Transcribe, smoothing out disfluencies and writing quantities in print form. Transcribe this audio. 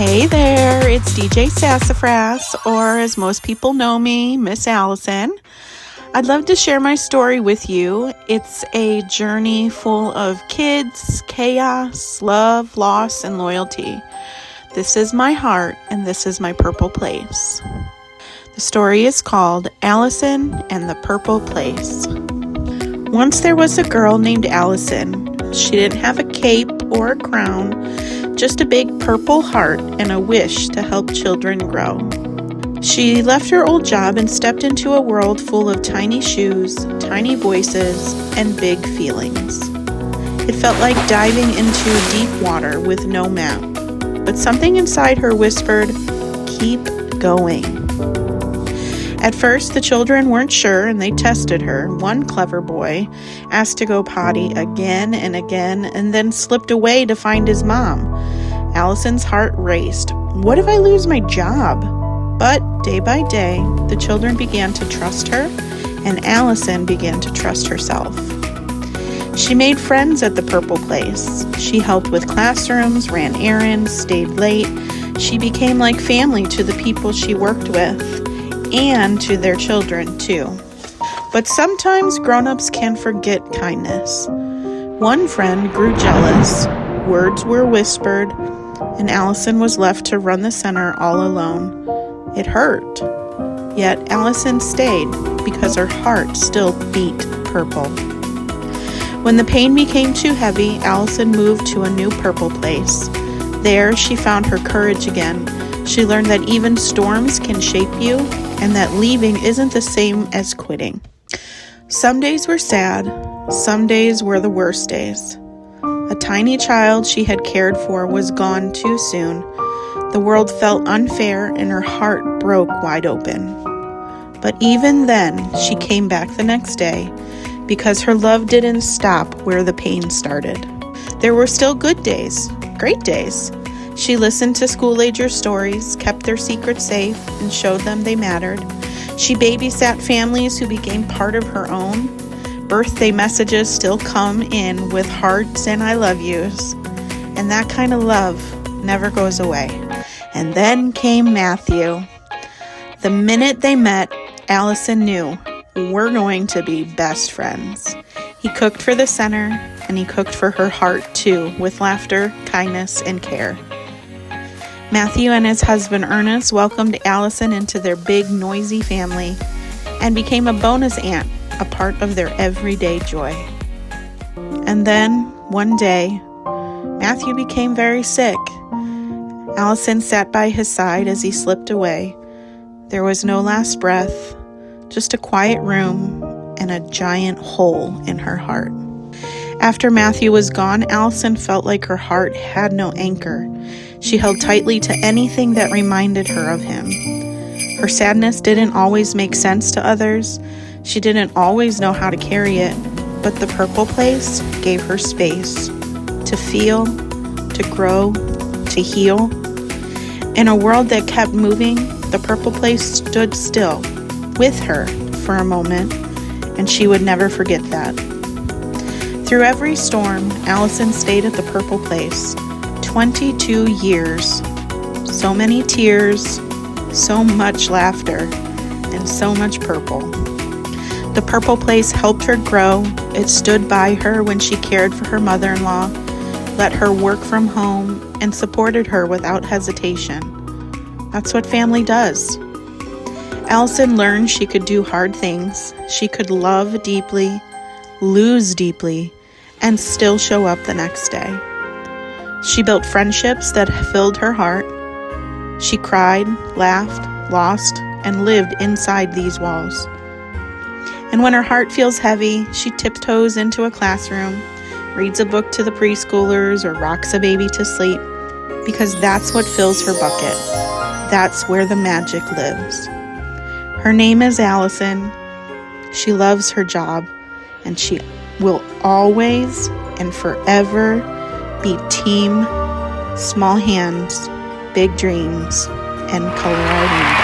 Hey there, it's DJ Sassafras, or as most people know me, Miss Allyson. I'd love to share my story with you. It's a journey full of kids, chaos, love, loss, and loyalty. This is my heart, and this is my purple place. The story is called Allyson and the Purple Place. Once there was a girl named Allyson. She didn't have a cape or a crown, just a big purple heart and a wish to help children grow. She left her old job and stepped into a world full of tiny shoes, tiny voices, and big feelings. It felt like diving into deep water with no map, but something inside her whispered, "Keep going." At first, the children weren't sure and they tested her. One clever boy asked to go potty again and again and then slipped away to find his mom. Allyson's heart raced. What if I lose my job? But day by day, the children began to trust her and Allyson began to trust herself. She made friends at the Purple Place. She helped with classrooms, ran errands, stayed late. She became like family to the people she worked with. And to their children, too. But sometimes grown-ups can forget kindness. One friend grew jealous, words were whispered, and Allyson was left to run the center all alone. It hurt. Yet Allyson stayed because her heart still beat purple. When the pain became too heavy, Allyson moved to a new purple place. There, she found her courage again. She learned that even storms can shape you, and that leaving isn't the same as quitting. Some days were sad, some days were the worst days. A tiny child she had cared for was gone too soon. The world felt unfair and her heart broke wide open. But even then, she came back the next day because her love didn't stop where the pain started. There were still good days, great days. She listened to school-agers' stories, kept their secrets safe, and showed them they mattered. She babysat families who became part of her own. Birthday messages still come in with hearts and I love yous. And that kind of love never goes away. And then came Matthew. The minute they met, Allyson knew, we're going to be best friends. He cooked for the center, and he cooked for her heart too, with laughter, kindness, and care. Matthew and his husband Ernest welcomed Allyson into their big, noisy family and became a bonus aunt, a part of their everyday joy. And then, one day, Matthew became very sick. Allyson sat by his side as he slipped away. There was no last breath, just a quiet room and a giant hole in her heart. After Matthew was gone, Allyson felt like her heart had no anchor. She held tightly to anything that reminded her of him. Her sadness didn't always make sense to others. She didn't always know how to carry it, but the Purple Place gave her space to feel, to grow, to heal. In a world that kept moving, the Purple Place stood still with her for a moment, and she would never forget that. Through every storm, Allyson stayed at the Purple Place. 22 years, so many tears, so much laughter, and so much purple. The Purple Place helped her grow. It stood by her when she cared for her mother-in-law, let her work from home, and supported her without hesitation. That's what family does. Allyson learned she could do hard things. She could love deeply, lose deeply, and still show up the next day. She built friendships that filled her heart. She cried, laughed, lost, and lived inside these walls. And when her heart feels heavy, she tiptoes into a classroom, reads a book to the preschoolers, or rocks a baby to sleep, because that's what fills her bucket. That's where the magic lives. Her name is Allyson. She loves her job, and she will always and forever be team, small hands, big dreams, and color our rainbow.